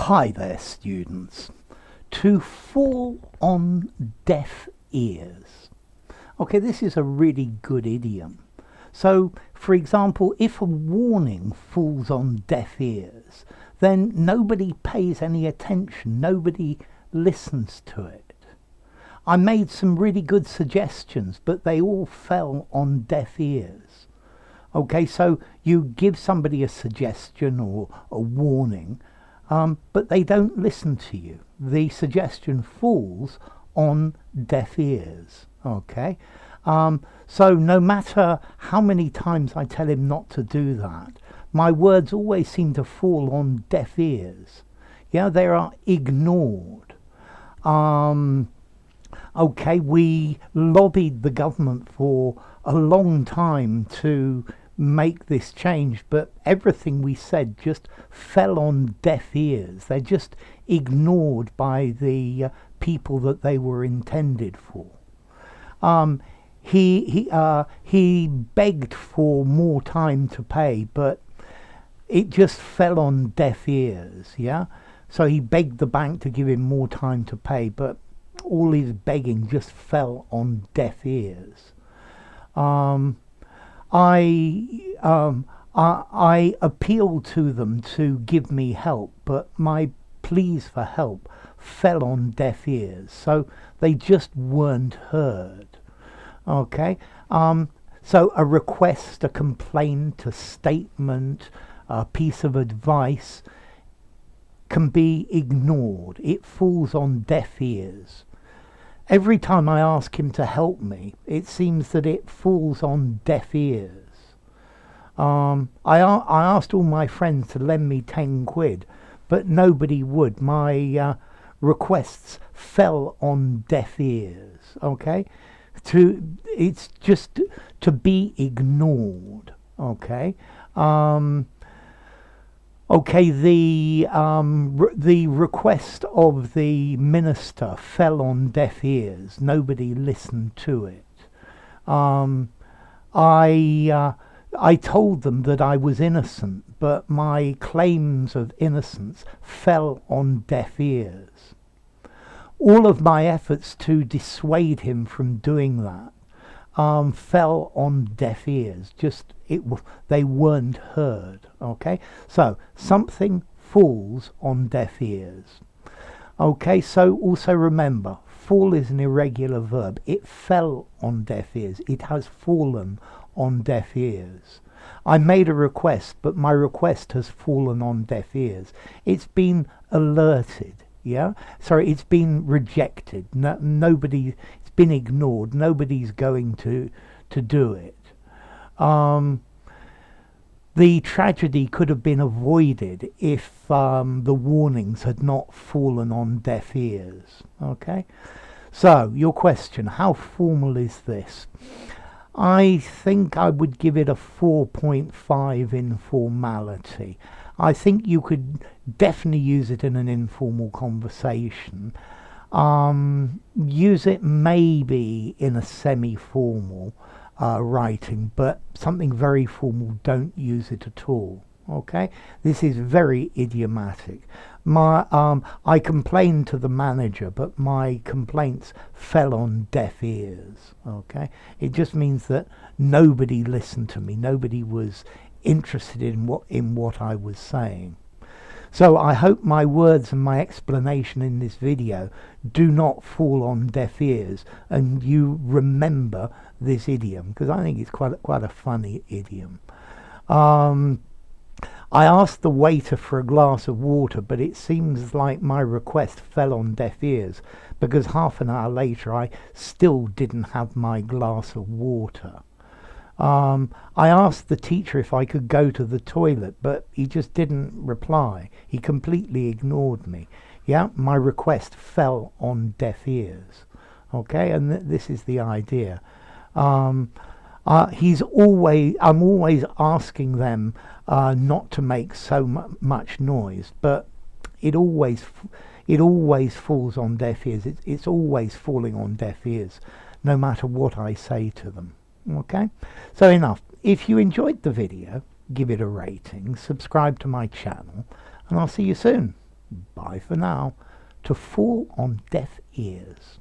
Hi there, students. To fall on deaf ears. Okay, this is a really good idiom. So, for example, if a warning falls on deaf ears, then nobody pays any attention, nobody listens to it. I made some really good suggestions, but they all fell on deaf ears. Okay, so you give somebody a suggestion or a warning, but they don't listen to you. The suggestion falls on deaf ears. Okay, so no matter how many times I tell him not to do that, my words always seem to fall on deaf ears. Yeah, they are ignored. Okay, we lobbied the government for a long time to make this change, but everything we said just fell on deaf ears. They're just ignored by the people that they were intended for. He begged for more time to pay, but it just fell on deaf ears. Yeah, so he begged the bank to give him more time to pay, but all his begging just fell on deaf ears. I appealed to them to give me help, but my pleas for help fell on deaf ears, so they just weren't heard. Okay, so a request, a complaint, a statement, a piece of advice can be ignored. It falls on deaf ears. Every time I ask him to help me, it seems that it falls on deaf ears. I asked all my friends to lend me 10 quid, but nobody would. My requests fell on deaf ears. Okay, it's just to be ignored. Okay. Okay, the request of the minister fell on deaf ears. Nobody listened to it. I told them that I was innocent, but my claims of innocence fell on deaf ears. All of my efforts to dissuade him from doing that fell on deaf ears. They weren't heard. Okay, so something falls on deaf ears. Okay, so also remember, fall is an irregular verb. It fell on deaf ears. It has fallen on deaf ears. I made a request, but my request has fallen on deaf ears. It's been alerted. Yeah, sorry, it's been rejected. Nobody, it's been ignored. Nobody's going to do it. The tragedy could have been avoided if the warnings had not fallen on deaf ears. Okay, so your question: how formal is this? I think I would give it a 4.5 in formality. I think you could definitely use it in an informal conversation. Use it maybe in a semi-formal writing, but something very formal, don't use it at all. Okay, this is very idiomatic. I complained to the manager, but my complaints fell on deaf ears. Okay, it just means that nobody listened to me. Nobody was interested in what I was saying. So I hope my words and my explanation in this video do not fall on deaf ears, and you remember this idiom, because I think it's quite a funny idiom. I asked the waiter for a glass of water, but it seems like my request fell on deaf ears, because half an hour later I still didn't have my glass of water. I asked the teacher if I could go to the toilet, but he just didn't reply. He completely ignored me. Yeah, my request fell on deaf ears. Okay, and this is the idea. I'm always asking them not to make so much noise, but it always falls on deaf ears. It's always falling on deaf ears, no matter what I say to them. Okay, so enough. If you enjoyed the video, give it a rating, subscribe to my channel, and I'll see you soon. Bye. Bye for now. To fall on deaf ears.